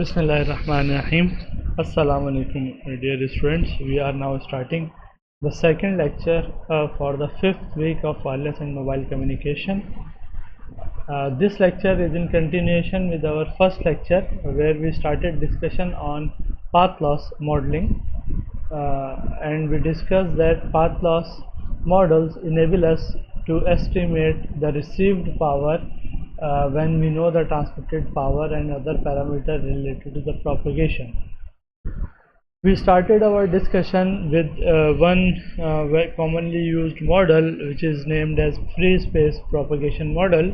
Bismillahirrahmanirrahim. Assalamu alaikum, dear students. We are now starting the second lecture for the fifth week of wireless and mobile communication. This lecture is in continuation with our first lecture, where we started discussion on path loss modeling, and we discussed that path loss models enable us to estimate the received power when we know the transmitted power and other parameters related to the propagation. We started our discussion with one very commonly used model, which is named as free space propagation model.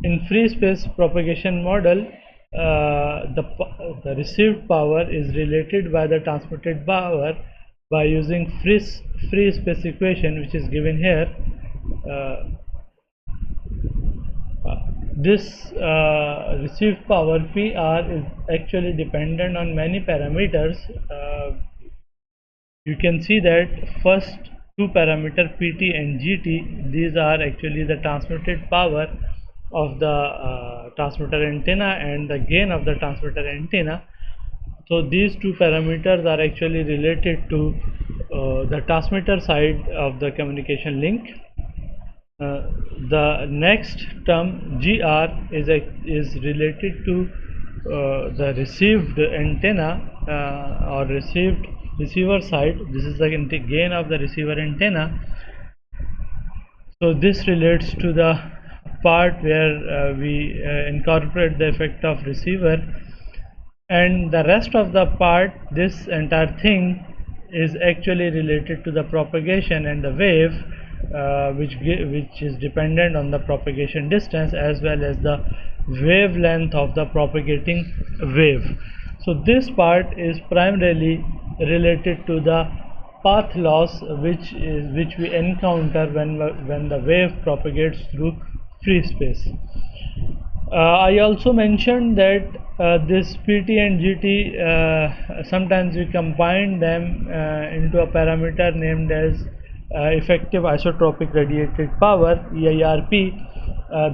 In free space propagation model, the received power is related by the transmitted power by using free space equation, which is given here. This received power PR is actually dependent on many parameters. You can see that first two parameters PT and GT, these are actually the transmitted power of the transmitter antenna and the gain of the transmitter antenna. So these two parameters are actually related to the transmitter side of the communication link. The next term GR is related to the received antenna or receiver side. This is the gain of the receiver antenna. So this relates to the part where we incorporate the effect of receiver, and the rest of the part, this entire thing, is actually related to the propagation and the wave, which is dependent on the propagation distance as well as the wavelength of the propagating wave. So this part is primarily related to the path loss which we encounter when the wave propagates through free space. I also mentioned that this PT and GT, sometimes we combine them into a parameter named as effective isotropic radiated power, EIRP.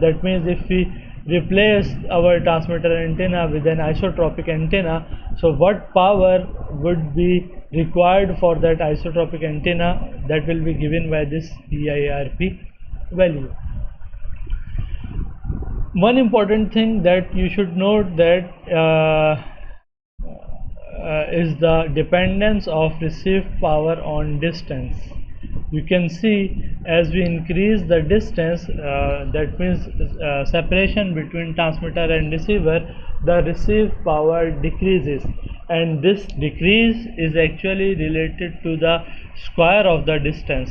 That means if we replace our transmitter antenna with an isotropic antenna, so what power would be required for that isotropic antenna, that will be given by this EIRP value. One important thing that you should note that is the dependence of received power on distance. You can see as we increase the distance, that means separation between transmitter and receiver, the received power decreases, and this decrease is actually related to the square of the distance.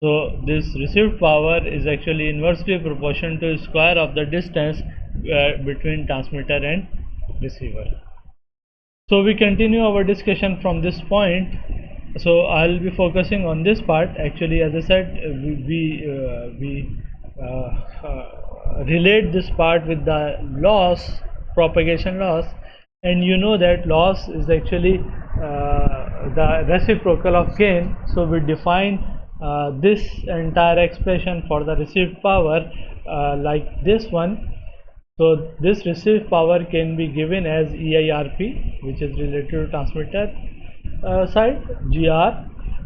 So this received power is actually inversely proportional to the square of the distance between transmitter and receiver. So we continue our discussion from this point. So I'll be focusing on this part. Actually, as I said, we relate this part with the loss, propagation loss, and you know that loss is actually the reciprocal of gain. So we define this entire expression for the received power like this one. So this received power can be given as EIRP, which is related to transmitter side, GR,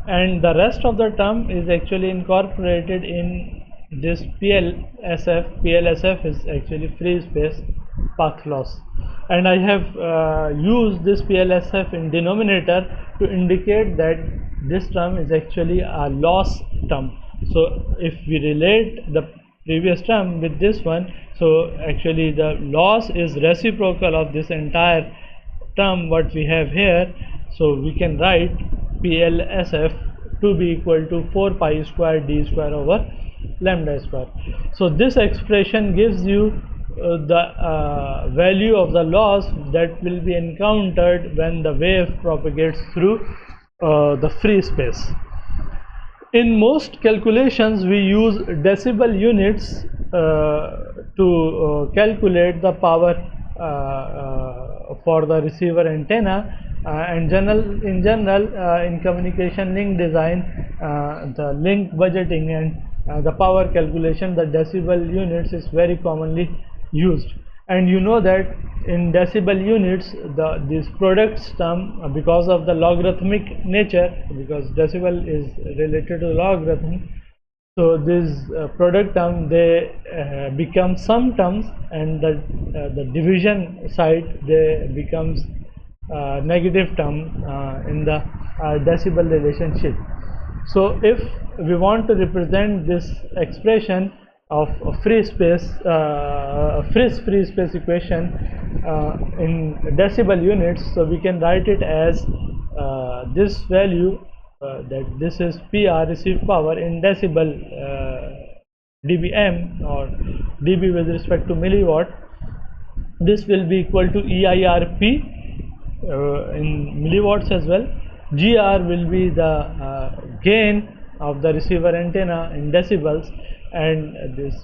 and the rest of the term is actually incorporated in this PLSF. PLSF is actually free space path loss, and I have used this PLSF in denominator to indicate that this term is actually a loss term. So if we relate the previous term with this one, so actually the loss is reciprocal of this entire term what we have here. So we can write PLSF to be equal to 4 pi square d square over lambda square. So this expression gives you the value of the loss that will be encountered when the wave propagates through the free space. In most calculations we use decibel units to calculate the power for the receiver antenna, and in general in communication link design, the link budgeting and the power calculation, the decibel units is very commonly used. And you know that in decibel units, this products term, because of the logarithmic nature, because decibel is related to logarithm, so this product term, they become sum terms, and the division side, they becomes negative term in the decibel relationship. So if we want to represent this expression of a free space, free space equation in decibel units, so we can write it as this value, that this is PR, received power, in decibel dBm, or dB with respect to milliwatt. This will be equal to EIRP in milliwatts as well. GR will be the gain of the receiver antenna in decibels, and this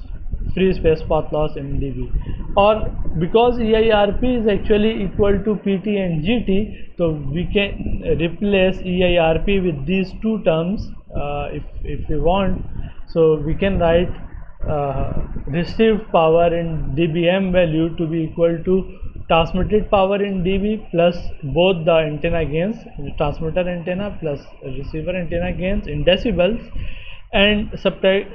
free space path loss in dB. Or because EIRP is actually equal to PT and GT, so we can replace EIRP with these two terms if we want. So we can write received power in dBm value to be equal to transmitted power in dB plus both the antenna gains, transmitter antenna plus receiver antenna gains in decibels, and subtract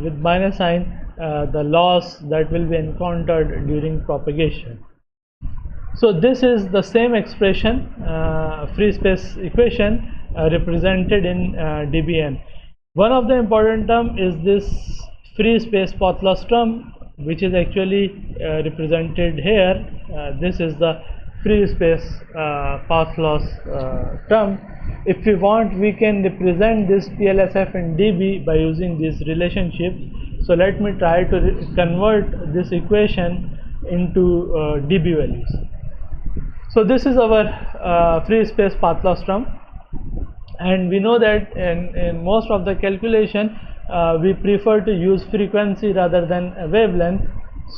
with minus sign the loss that will be encountered during propagation. So this is the same expression, free space equation, represented in dBm. One of the important term is this free space path loss term, which is actually represented here. This is the free space path loss term. If we want, we can represent this PLSF in dB by using this relationship. So let me try to convert this equation into dB values. So this is our free space path loss term, and we know that in most of the calculation we prefer to use frequency rather than a wavelength.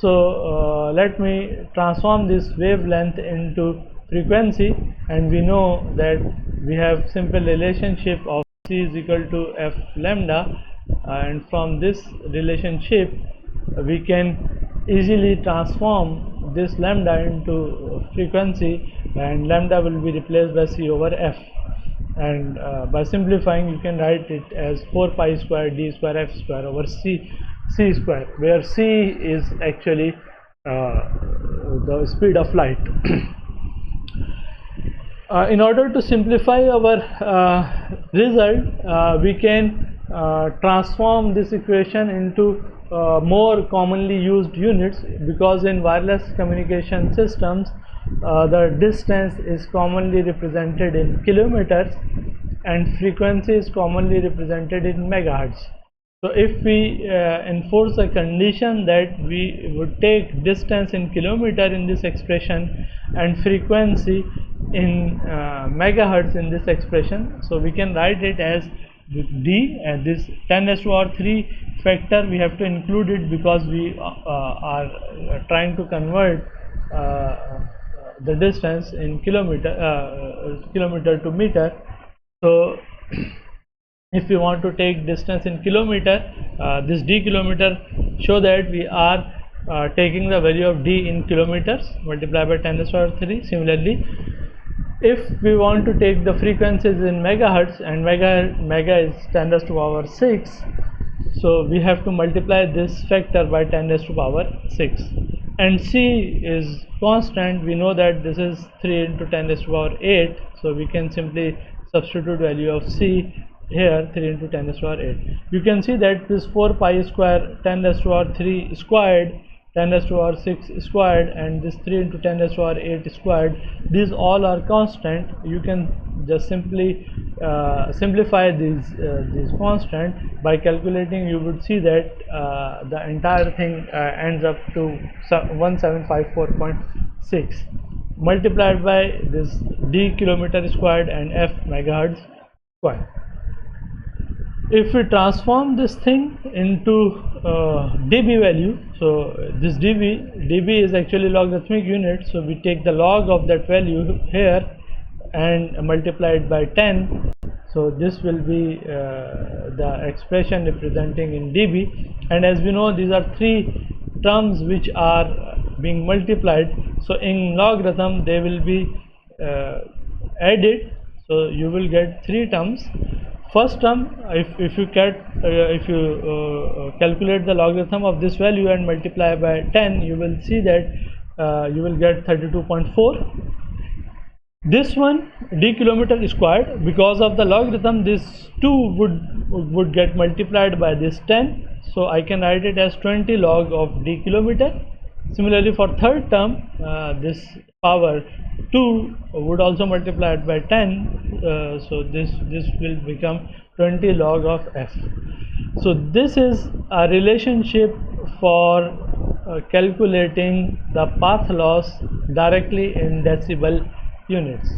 So let me transform this wavelength into frequency, and we know that we have simple relationship of C is equal to F lambda, and from this relationship we can easily transform this lambda into frequency, and lambda will be replaced by C over F. And by simplifying, you can write it as 4 pi square d square f square over c square, where c is actually the speed of light. In order to simplify our result, we can transform this equation into more commonly used units, because in wireless communication systems the distance is commonly represented in kilometers and frequency is commonly represented in megahertz. So if we enforce a condition that we would take distance in kilometer in this expression and frequency in megahertz in this expression, so we can write it as d, and this 10 raised to power 3 factor we have to include it, because we are trying to convert the distance in kilometer to meter. So if we want to take distance in kilometer, this d kilometer show that we are taking the value of d in kilometers multiplied by 10 raised to power 3. Similarly, if we want to take the frequencies in megahertz, and mega is 10 raised to power 6, so we have to multiply this factor by 10 raised to power 6. And c is constant. We know that this is 3 into 10 raised to power 8, so we can simply substitute value of c here, 3 into 10 raised to power 8. You can see that this 4 pi square 10 raised to power 3 squared, 10 raised to power 6 squared, and this 3 into 10 raised to power 8 squared, these all are constant. You can just simply simplify these constant. By calculating, you would see that the entire thing ends up to 1754.6 multiplied by this d kilometer squared and f megahertz squared. If we transform this thing into dB value, so this dB is actually logarithmic unit, so we take the log of that value here and multiply it by 10. So this will be the expression representing in dB, and as we know, these are three terms which are being multiplied. So in logarithm they will be added, so you will get three terms. First term, if you calculate the logarithm of this value and multiply by 10, you will see that you will get 32.4. This one, d kilometer squared, because of the logarithm this 2 would get multiplied by this 10, so I can write it as 20 log of d kilometer. Similarly for third term, this power 2 would also multiply it by 10, so this will become 20 log of f. So this is a relationship for calculating the path loss directly in decibel units.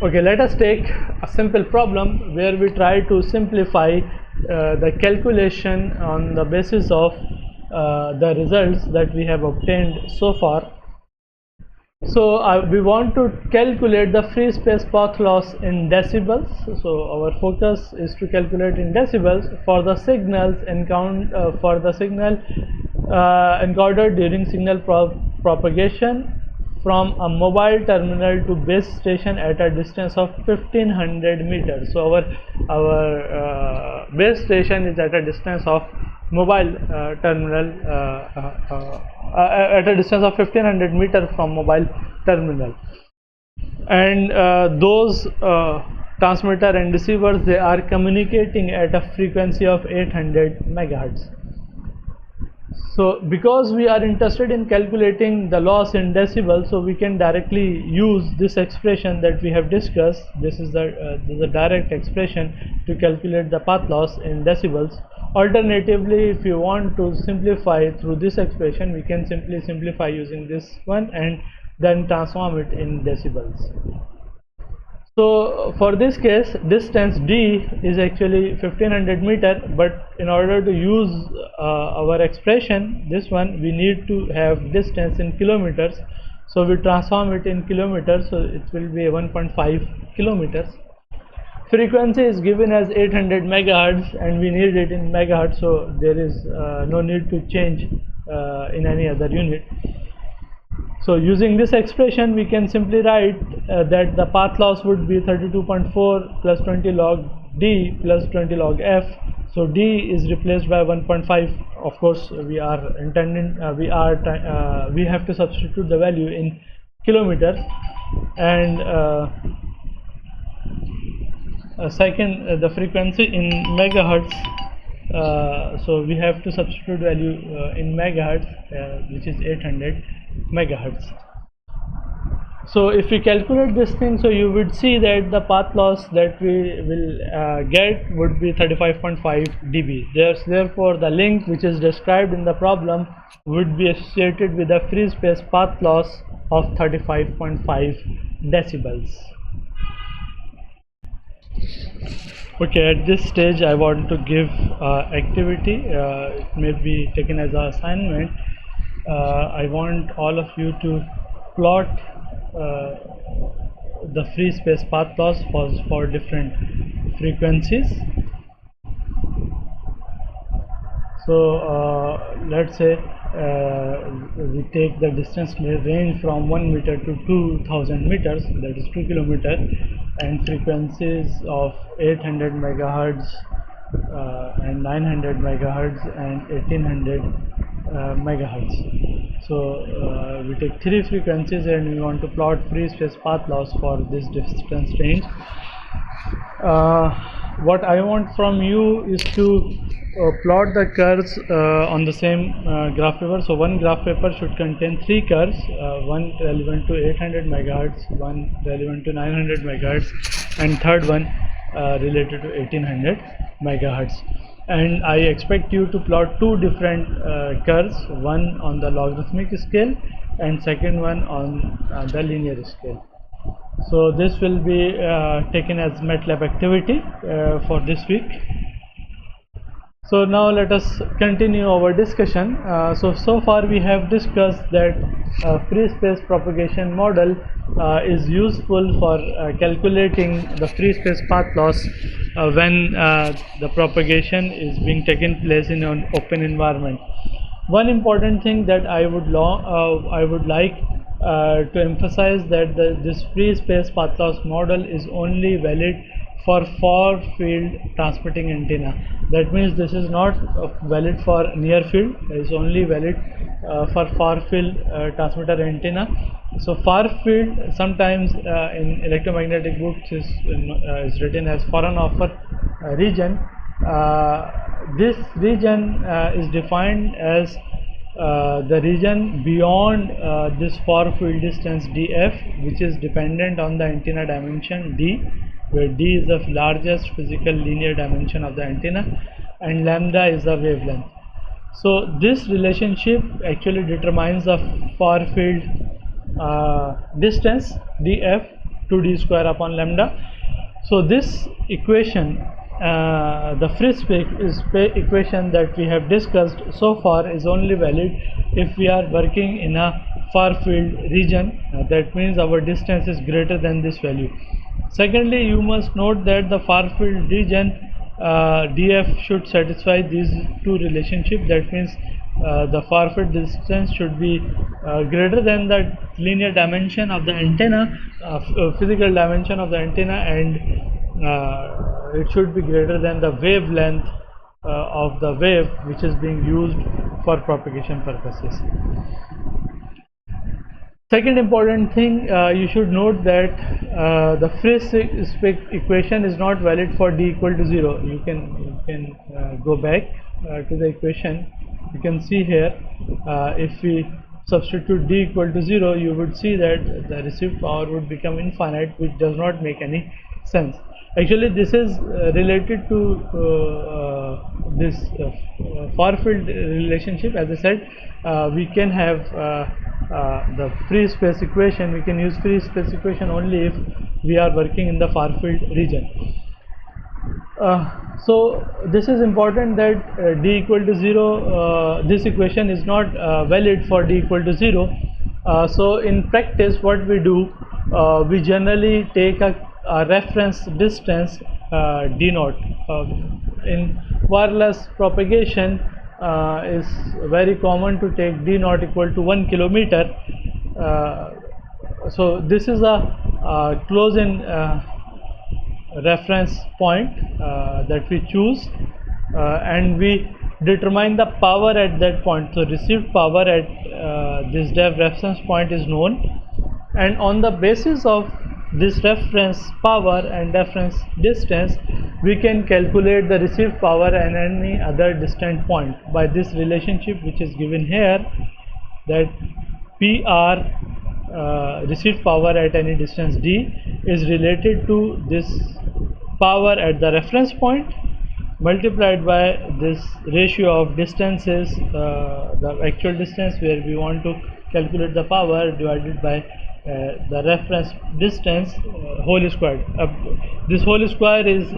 Okay, let us take a simple problem where we try to simplify the calculation on the basis of the results that we have obtained so far. So we want to calculate the free space path loss in decibels. So our focus is to calculate in decibels for the signals encountered during signal propagation from a mobile terminal to base station at a distance of 1500 meters. So our base station is at a distance of mobile terminal at a distance of 1500 meters from mobile terminal, and those transmitter and receivers, they are communicating at a frequency of 800 megahertz. So because we are interested in calculating the loss in decibels, so we can directly use this expression that we have discussed. This is the direct expression to calculate the path loss in decibels. Alternatively, if you want to simplify through this expression, we can simply simplify using this one and then transform it in decibels. So for this case, distance d is actually 1500 meter, but in order to use our expression, this one, we need to have distance in kilometers, so we transform it in kilometers, so it will be 1.5 kilometers. Frequency is given as 800 megahertz and we need it in megahertz, so there is no need to change in any other unit. So using this expression, we can simply write that the path loss would be 32.4 plus 20 log d plus 20 log f. So d is replaced by 1.5. Of course, we have to substitute the value in kilometers, and second, the frequency in megahertz. So we have to substitute value in megahertz, which is 800 megahertz. So if we calculate this thing, so you would see that the path loss that we will get would be 35.5 dB. Therefore, the link which is described in the problem would be associated with a free space path loss of 35.5 decibels. Okay, at this stage I want to give activity. It may be taken as an assignment. I want all of you to plot the free space path loss for different frequencies. So let's say we take the distance range from 1 meter to 2000 meters, that is 2 kilometers, and frequencies of 800 megahertz and 900 megahertz and 1800 megahertz. So we take three frequencies and we want to plot free space path loss for this distance range. What I want from you is to plot the curves on the same graph paper. So one graph paper should contain three curves, one relevant to 800 megahertz, one relevant to 900 megahertz, and third one related to 1800 megahertz. And I expect you to plot two different curves, one on the logarithmic scale and second one on the linear scale. So this will be taken as MATLAB activity for this week. So now let us continue our discussion. So far we have discussed that free space propagation model is useful for calculating the free space path loss when the propagation is being taken place in an open environment. One important thing that I would like to emphasize that this free space path loss model is only valid for far field transmitting antenna. That means this is not valid for near field. It is only valid for far field transmitter antenna. So far field sometimes in electromagnetic books is written as foreign offer region. This region is defined as the region beyond this far field distance df, which is dependent on the antenna dimension d, where d is the largest physical linear dimension of the antenna and lambda is the wavelength. So this relationship actually determines the far field distance df to d square upon lambda. So this equation, the free space equation that we have discussed so far, is only valid if we are working in a far field region. That means our distance is greater than this value. Secondly, you must note that the far field region df should satisfy these two relationships. That means the far field distance should be greater than the linear dimension of the antenna, physical dimension of the antenna, and it should be greater than the wavelength of the wave which is being used for propagation purposes. Second important thing, you should note that the free space equation is not valid for d equal to 0. You can go back to the equation. You can see here, if we substitute d equal to 0, you would see that the received power would become infinite, which does not make any sense. Actually, this is related to this far field relationship. As I said, we can have the free space equation. We can use free space equation only if we are working in the far field region. So this is important that d equal to 0, this equation is not valid for d equal to 0. So in practice, what we do, we generally take a reference distance d naught. In wireless propagation, is very common to take d naught equal to 1 kilometer. So this is a close-in reference point that we choose, and we determine the power at that point. So received power at this reference point is known, and on the basis of this reference power and reference distance, we can calculate the received power at any other distant point by this relationship which is given here, that PR, received power at any distance d, is related to this power at the reference point multiplied by this ratio of distances, the actual distance where we want to calculate the power, divided by the reference distance whole squared. This whole square is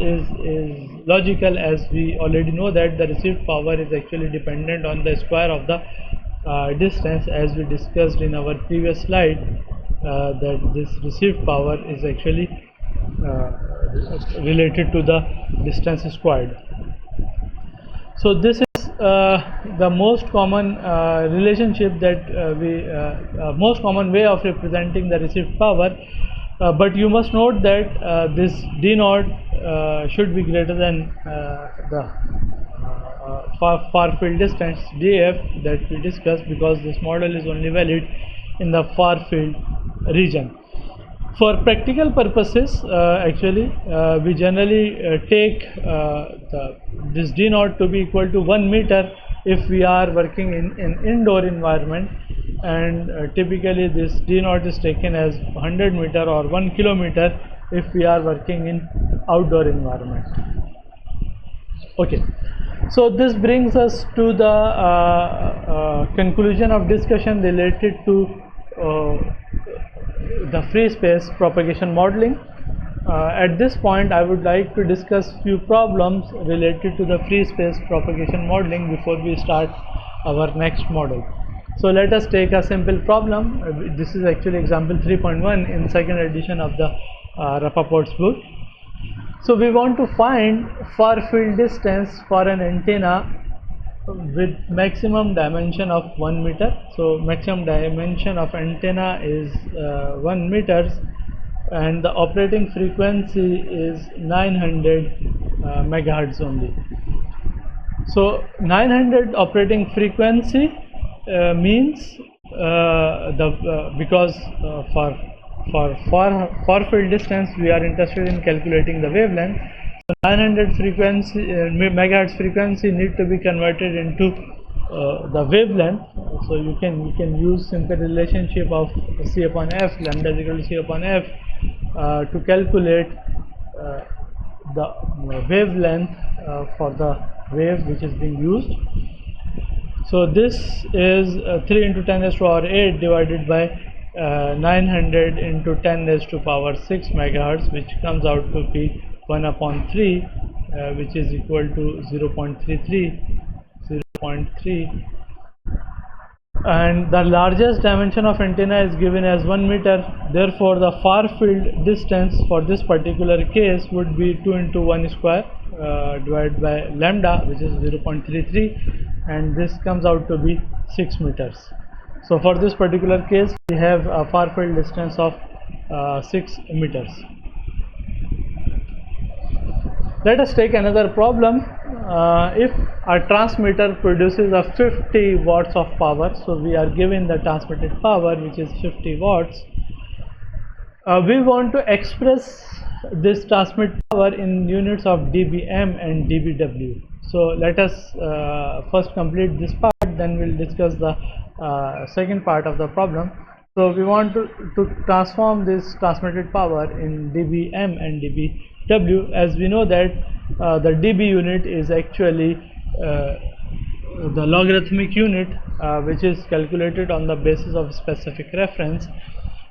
logical, as we already know that the received power is actually dependent on the square of the distance, as we discussed in our previous slide, that this received power is actually related to the distance squared. So this is the most common relationship that most common way of representing the received power, but you must note that this d naught should be greater than the far field distance df that we discussed, because this model is only valid in the far field region. For practical purposes, actually, we generally take this d naught to be equal to 1 meter if we are working in an indoor environment, and typically this d naught is taken as 100 meter or 1 kilometer if we are working in outdoor environment. Okay, so this brings us to the conclusion of discussion related to the free space propagation modeling. At this point, I would like to discuss few problems related to the free space propagation modeling before we start our next model. So let us take a simple problem. This is actually example 3.1 in second edition of the Rappaport's book. So we want to find far field distance for an antenna with maximum dimension of 1 meter. So maximum dimension of antenna is 1 meters, and the operating frequency is 900 megahertz only. So 900 operating frequency means because for far field distance we are interested in calculating the wavelength. So 900 frequency megahertz frequency need to be converted into the wavelength. So you can use simple relationship of C upon F, lambda is equal to C upon F, to calculate the wavelength for the wave which is being used. So this is 3 into 10 raised to power 8 divided by 900 into 10 raised to power 6 megahertz, which comes out to be 1 upon 3, which is equal to 0.3. And the largest dimension of antenna is given as 1 meter. Therefore the far field distance for this particular case would be 2 into 1 square divided by lambda, which is 0.33, and this comes out to be 6 meters. So for this particular case we have a far field distance of 6 meters. Let us take another problem. If a transmitter produces a 50 watts of power, so we are given the transmitted power which is 50 watts. We want to express this transmit power in units of dBm and dBw. So let us first complete this part, then we'll discuss the second part of the problem. So we want to transform this transmitted power in dBm and dBw. As we know that the dB unit is actually the logarithmic unit which is calculated on the basis of specific reference.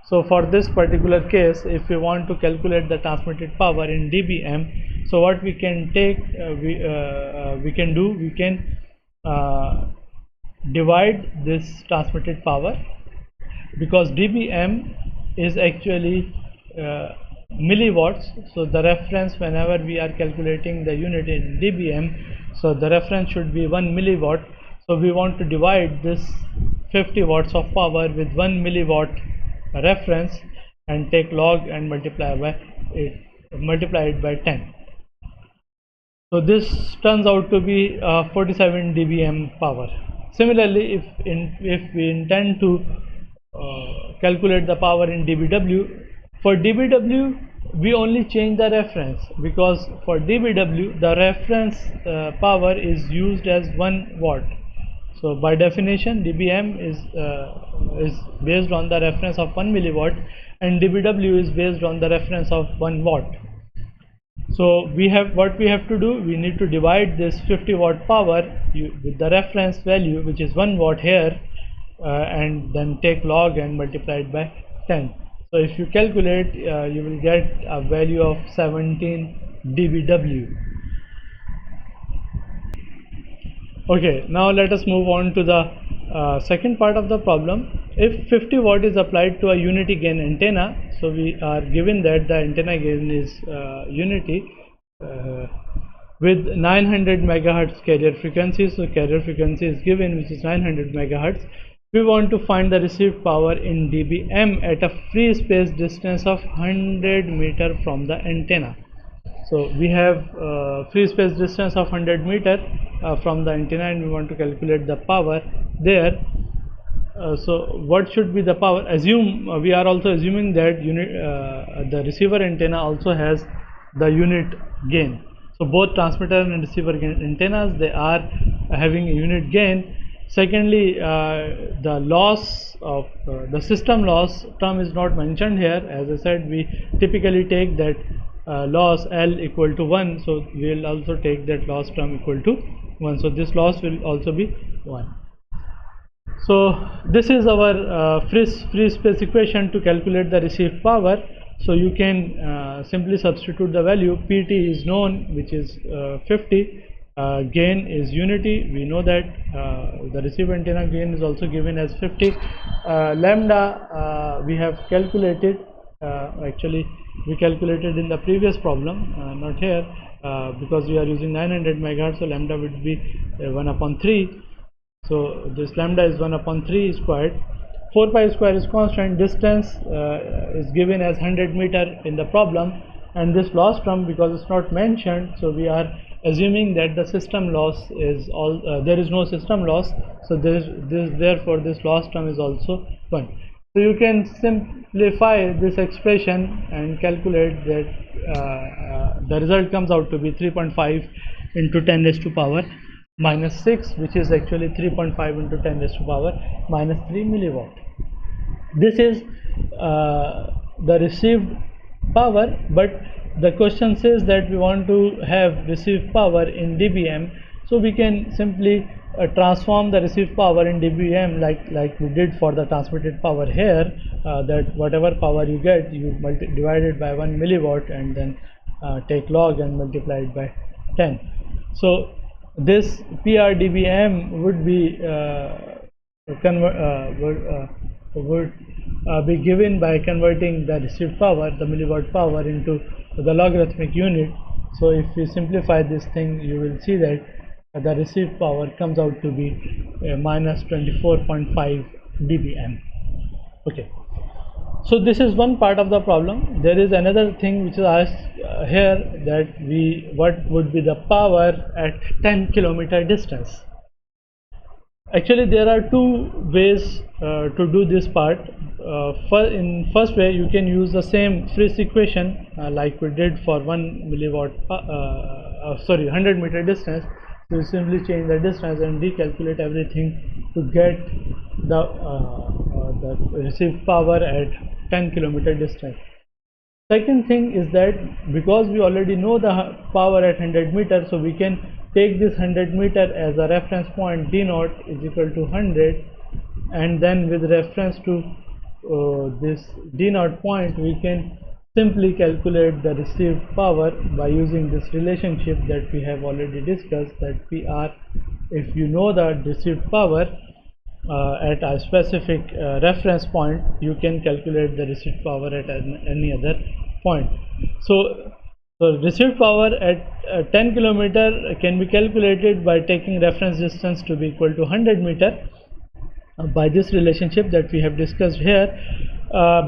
So for this particular case, if we want to calculate the transmitted power in dBm, so what we can take, we can divide this transmitted power, because dBm is actually milliwatts. So the reference, whenever we are calculating the unit in dBm, so the reference should be 1 milliwatt. So we want to divide this 50 watts of power with 1 milliwatt reference and take log and multiply it by 10. So this turns out to be 47 dBm power. Similarly, if we intend to calculate the power in dBw, for dBw we only change the reference, because for dBw the reference power is used as 1 watt. So by definition dBm is based on the reference of 1 milliwatt, and dBw is based on the reference of 1 watt. So what we have to do, we need to divide this 50 watt power with the reference value, which is 1 watt here, and then take log and multiply it by 10. So if you calculate, you will get a value of 17 dBw. Okay, now let us move on to the second part of the problem. If 50 watt is applied to a unity gain antenna, so we are given that the antenna gain is unity with 900 megahertz carrier frequency. So carrier frequency is given, which is 900 megahertz. We want to find the received power in dBm at a free space distance of 100 meter from the antenna. So we have free space distance of 100 meter from the antenna, and we want to calculate the power there. So what should be the power? We are also assuming that the receiver antenna also has the unit gain. So both transmitter and receiver antennas, they are having a unit gain. Secondly, the loss of the system loss term is not mentioned here. As I said, we typically take that loss L equal to 1, so we will also take that loss term equal to 1. So this loss will also be 1. So this is our free space equation to calculate the received power. So you can simply substitute the value. PT is known, which is 50. Gain is unity. We know that the receiver antenna gain is also given as 50. Lambda we have calculated, actually we calculated in the previous problem, not here. because we are using 900 megahertz, so lambda would be 1 upon 3. So this lambda is 1 upon 3 squared. 4 pi square is constant. Distance is given as 100 meter in the problem, and this loss term, because it's not mentioned, so we are assuming that the system loss is all there is no system loss, so therefore this loss term is also 1. So you can simplify this expression and calculate that the result comes out to be 3.5 into 10 raised to power minus 6, which is actually 3.5 into 10 raised to power minus 3 milliwatt. This is the received power, but the question says that we want to have received power in dBm, so we can simply transform the received power in dBm like we did for the transmitted power here, that whatever power you get, you divide it by 1 milliwatt and then take log and multiply it by 10. So this PR dBm would be be given by converting the received power, the milliwatt power, into the logarithmic unit. So if you simplify this thing, you will see that the received power comes out to be minus 24.5 dBm. Okay, so this is one part of the problem. There is another thing which is asked here, that what would be the power at 10 kilometer distance. Actually there are two ways to do this part. In first way, you can use the same Friis equation like we did for 1 milliwatt 100 meter distance. So you simply change the distance and recalculate everything to get the received power at 10 kilometer distance. Second thing is that because we already know the power at 100 meter, so we can take this 100 meter as a reference point. D naught is equal to 100, and then with reference to this D naught point, we can simply calculate the received power by using this relationship that we have already discussed, that PR, if you know the received power at a specific reference point, you can calculate the received power at any other point. So received power at 10 kilometer can be calculated by taking reference distance to be equal to 100 meter by this relationship that we have discussed here.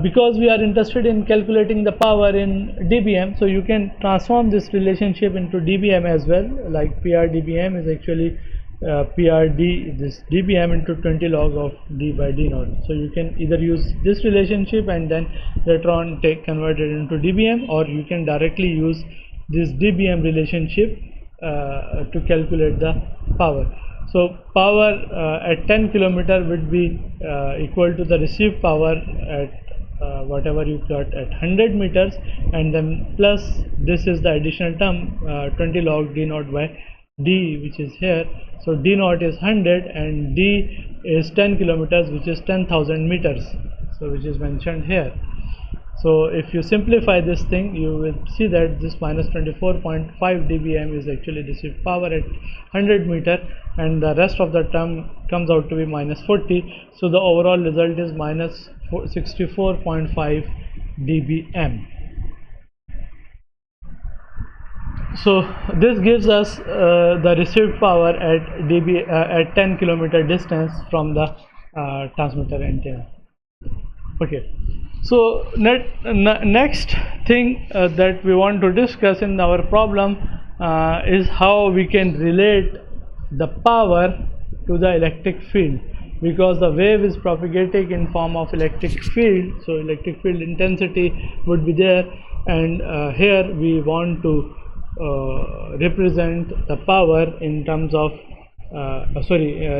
Because we are interested in calculating the power in dBm, so you can transform this relationship into dBm as well, like PR dBm is actually this dBm into 20 log of d by d naught. So you can either use this relationship and then later on convert it into dBm, or you can directly use this dBm relationship to calculate the power. So power at 10 kilometer would be equal to the received power at whatever you got at 100 meters, and then plus this is the additional term 20 log d naught by d, which is here. So d naught is 100 and d is 10 kilometers, which is 10,000 meters, so which is mentioned here. So if you simplify this thing, you will see that this minus 24.5 dBm is actually received power at 100 meter, and the rest of the term comes out to be minus 40. So the overall result is minus 64.5 dBm. So this gives us the received power at 10 kilometer distance from the transmitter antenna. Okay, so next thing that we want to discuss in our problem is how we can relate the power to the electric field, because the wave is propagating in form of electric field, so electric field intensity would be there, and here we want to represent the power in terms of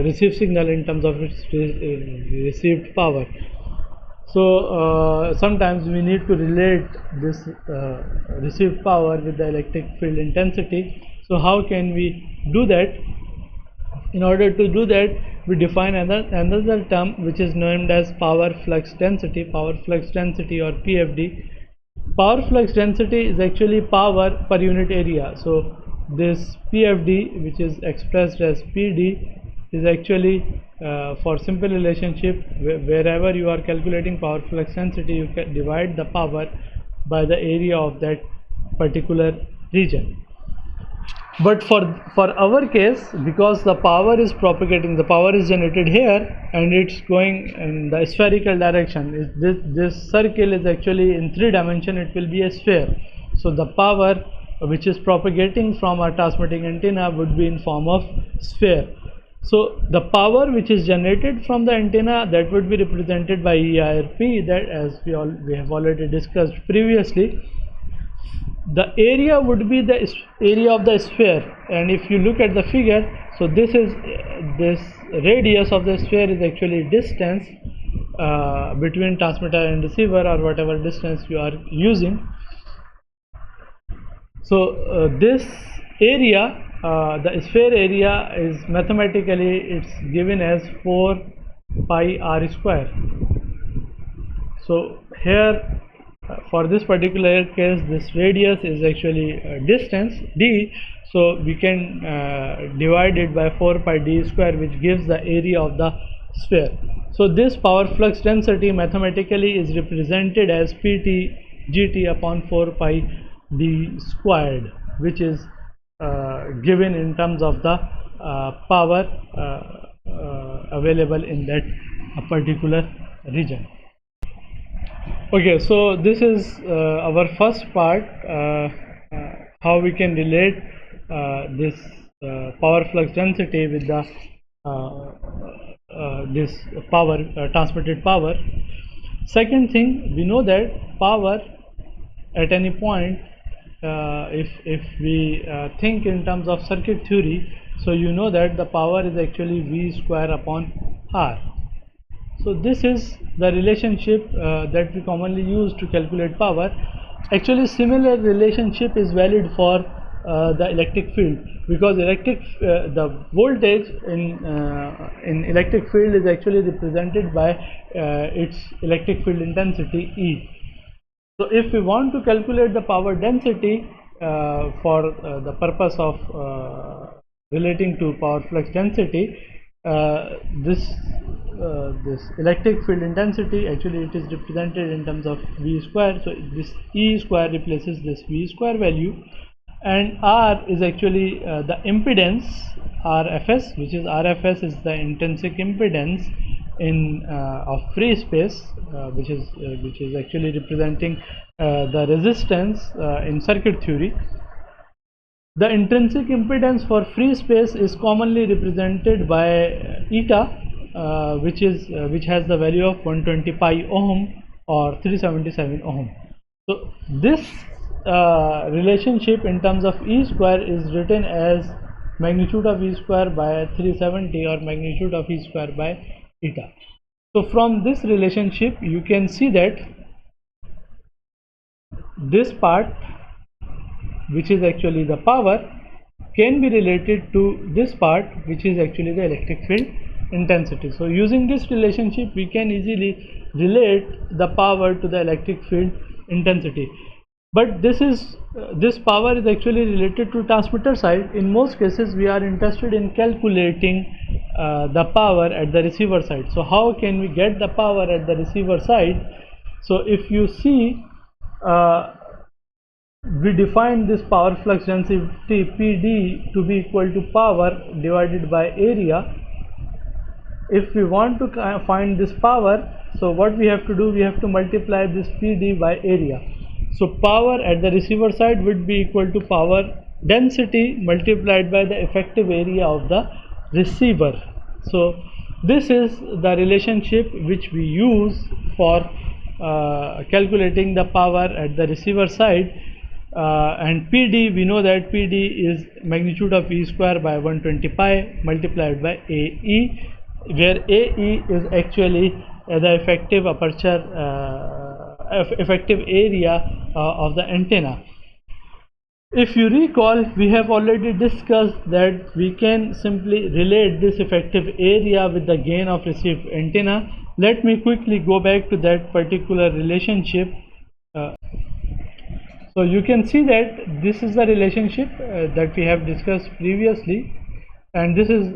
received signal in terms of its received power. So sometimes we need to relate this received power with the electric field intensity. So how can we do that? In order to do that, we define another term which is named as power flux density or PFD. Power flux density is actually power per unit area. So this PFD, which is expressed as PD, is actually for simple relationship, wherever you are calculating power flux density, you can divide the power by the area of that particular region. But for our case, because the power is propagating, the power is generated here and it's going in the spherical direction. This circle is actually in 3 dimension, it will be a sphere. So the power which is propagating from our transmitting antenna would be in form of sphere. So the power which is generated from the antenna, that would be represented by EIRP, that as we have already discussed previously. The area would be the area of the sphere, and if you look at the figure, so this radius of the sphere is actually distance between transmitter and receiver, or whatever distance you are using. So this area, the sphere area, is mathematically it's given as 4 pi r square. So here for this particular case, this radius is actually distance d, so we can divide it by 4 pi d square, which gives the area of the sphere. So this power flux density mathematically is represented as pt gt upon 4 pi d squared, which is given in terms of the power available in that particular region. Okay, so this is our first part, how we can relate this power flux density with the this power, transmitted power. Second thing, we know that power at any point, if we think in terms of circuit theory, so you know that the power is actually V square upon R. So this is the relationship that we commonly use to calculate power. Actually, similar relationship is valid for the electric field, because the voltage in electric field is actually represented by its electric field intensity E. So if we want to calculate the power density for the purpose of relating to power flux density, this electric field intensity, actually it is represented in terms of V square. So this E square replaces this V square value, and R is actually the impedance RFS, which is RFS is the intrinsic impedance in of free space, which is actually representing the resistance in circuit theory. The intrinsic impedance for free space is commonly represented by eta, which has the value of 120 pi ohm or 377 ohm. So this relationship in terms of E square is written as magnitude of E square by 370, or magnitude of E square by eta. So from this relationship you can see that this part, which is actually the power, can be related to this part, which is actually the electric field intensity. So using this relationship we can easily relate the power to the electric field intensity. But this power is actually related to transmitter side. In most cases we are interested in calculating the power at the receiver side. So how can we get the power at the receiver side? So if you see, we define this power flux density PD to be equal to power divided by area. If we want to find this power, so what we have to do, we have to multiply this PD by area. So power at the receiver side would be equal to power density multiplied by the effective area of the receiver. So this is the relationship which we use for calculating the power at the receiver side. And PD, we know that PD is magnitude of E square by 120 pi multiplied by AE, where AE is actually the effective aperture, effective area of the antenna. If you recall, we have already discussed that we can simply relate this effective area with the gain of received antenna. Let me quickly go back to that particular relationship. So you can see that this is the relationship that we have discussed previously, and this is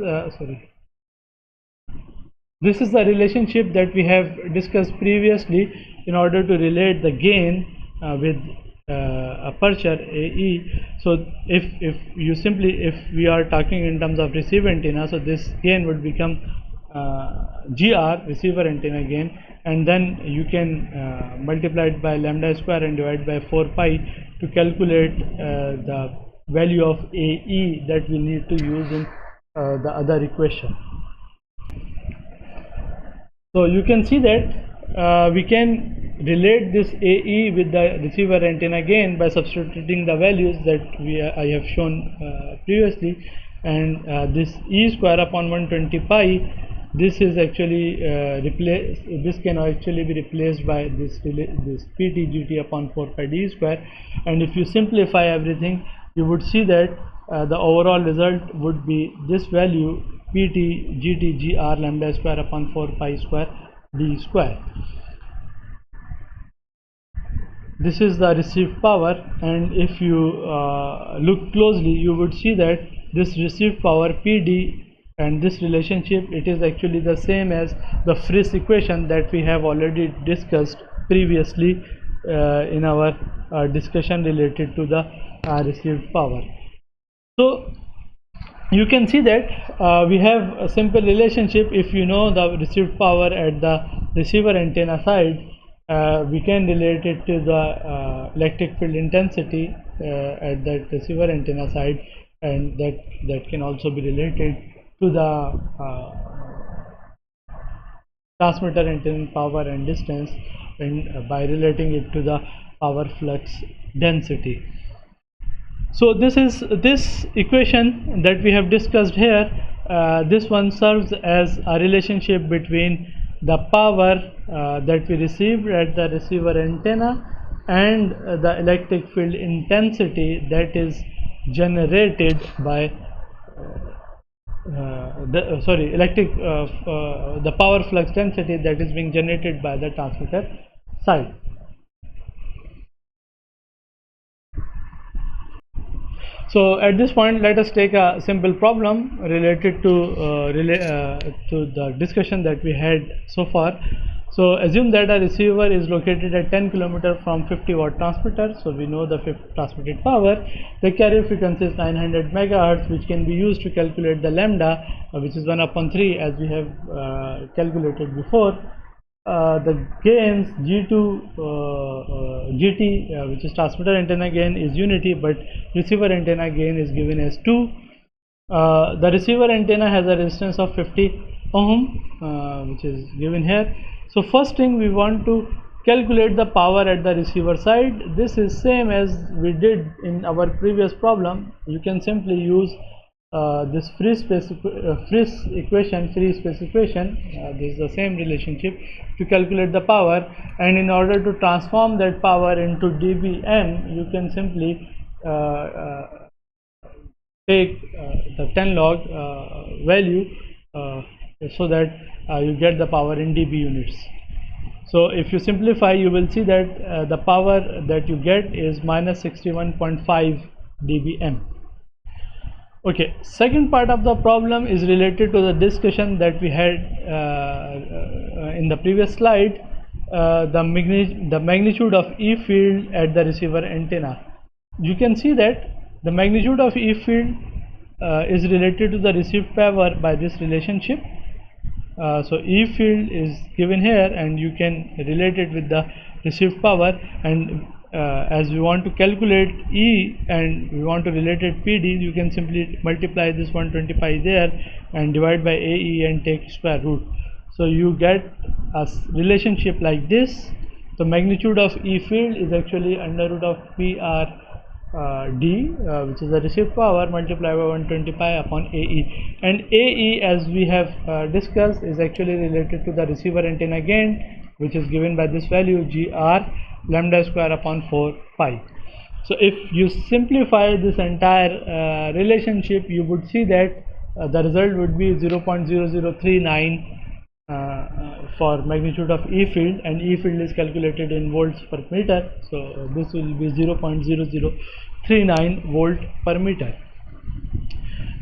this is the relationship that we have discussed previously in order to relate the gain with aperture AE. So if you simply, if we are talking in terms of receiver antenna, so this gain would become GR, receiver antenna gain, and then you can multiply it by lambda square and divide by 4 pi to calculate the value of AE that we need to use in the other equation. So you can see that we can relate this AE with the receiver antenna gain by substituting the values that I have shown previously, and this E square upon 120 pi, this is actually this can actually be replaced by this PT GT upon 4 pi d square, and if you simplify everything, you would see that the overall result would be this value, PT GT GR lambda square upon 4 pi square d square. This is the received power, and if you look closely, you would see that this received power PD and this relationship, it is actually the same as the Friis equation that we have already discussed previously in our discussion related to the received power. So you can see that we have a simple relationship. If you know the received power at the receiver antenna side, we can relate it to the electric field intensity at that receiver antenna side, and that can also be related to the transmitter antenna power and distance, and by relating it to the power flux density. So this equation that we have discussed here, this one serves as a relationship between the power that we received at the receiver antenna and the electric field intensity that is generated by the power flux density that is being generated by the transmitter side. So at this point, let us take a simple problem related to the discussion that we had so far. So assume that a receiver is located at 10 km from 50 watt transmitter. So we know the transmitted power. The carrier frequency is 900 megahertz, which can be used to calculate the lambda, which is 1/3, as we have calculated before. The gains G2 GT, which is transmitter antenna gain, is unity, but receiver antenna gain is given as 2. The receiver antenna has a resistance of 50 ohm, which is given here. So first thing, we want to calculate the power at the receiver side. This is same as we did in our previous problem. You can simply use this Friis equation. This is the same relationship to calculate the power, and in order to transform that power into dBm, you can simply take the 10 log value so that you get the power in dB units. So if you simplify, you will see that the power that you get is minus 61.5 dBm. Okay, second part of the problem is related to the discussion that we had in the previous slide, the magnitude of E field at the receiver antenna. You can see that the magnitude of E field is related to the received power by this relationship. So E field is given here, and you can relate it with the received power, and as we want to calculate E and we want to relate it PD, you can simply multiply this 120 pi there and divide by AE and take square root. So you get a relationship like this. The magnitude of E field is actually under root of PR D, which is the received power, multiplied by 120 pi upon AE, and AE, as we have discussed, is actually related to the receiver antenna gain, which is given by this value GR lambda square upon 4 pi. So if you simplify this entire relationship, you would see that the result would be 0.0039 for magnitude of E field, and E field is calculated in volts per meter, so this will be 0.0039 volt per meter.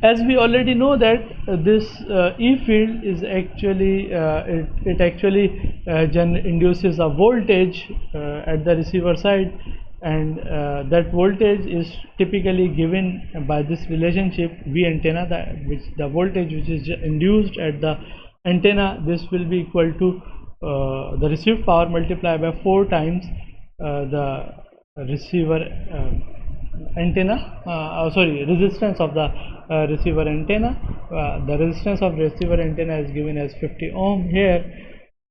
As we already know that this E field is actually it actually induces a voltage at the receiver side, and that voltage is typically given by this relationship V antenna, which the voltage which is induced at the antenna, this will be equal to the received power multiplied by 4 times the receiver antenna, resistance of the receiver antenna. The resistance of receiver antenna is given as 50 ohm here.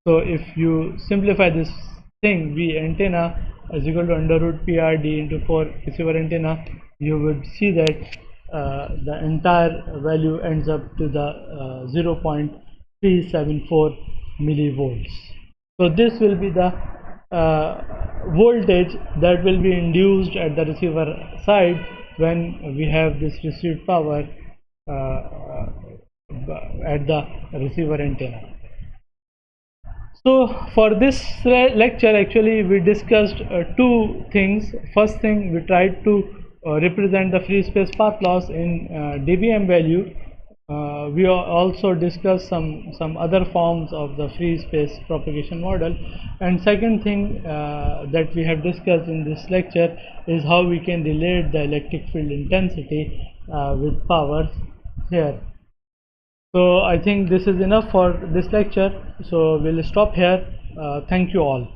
So if you simplify this thing, V antenna is equal to under root PRD into 4 receiver antenna, you would see that the entire value ends up to the 0.374 millivolts. So this will be the voltage that will be induced at the receiver side when we have this received power at the receiver antenna. So for this lecture, actually we discussed two things. First thing, we tried to represent the free space path loss in dBm value. We also discussed some other forms of the free space propagation model, and second thing that we have discussed in this lecture is how we can relate the electric field intensity with powers here. So I think this is enough for this lecture, so we'll stop here. Thank you all.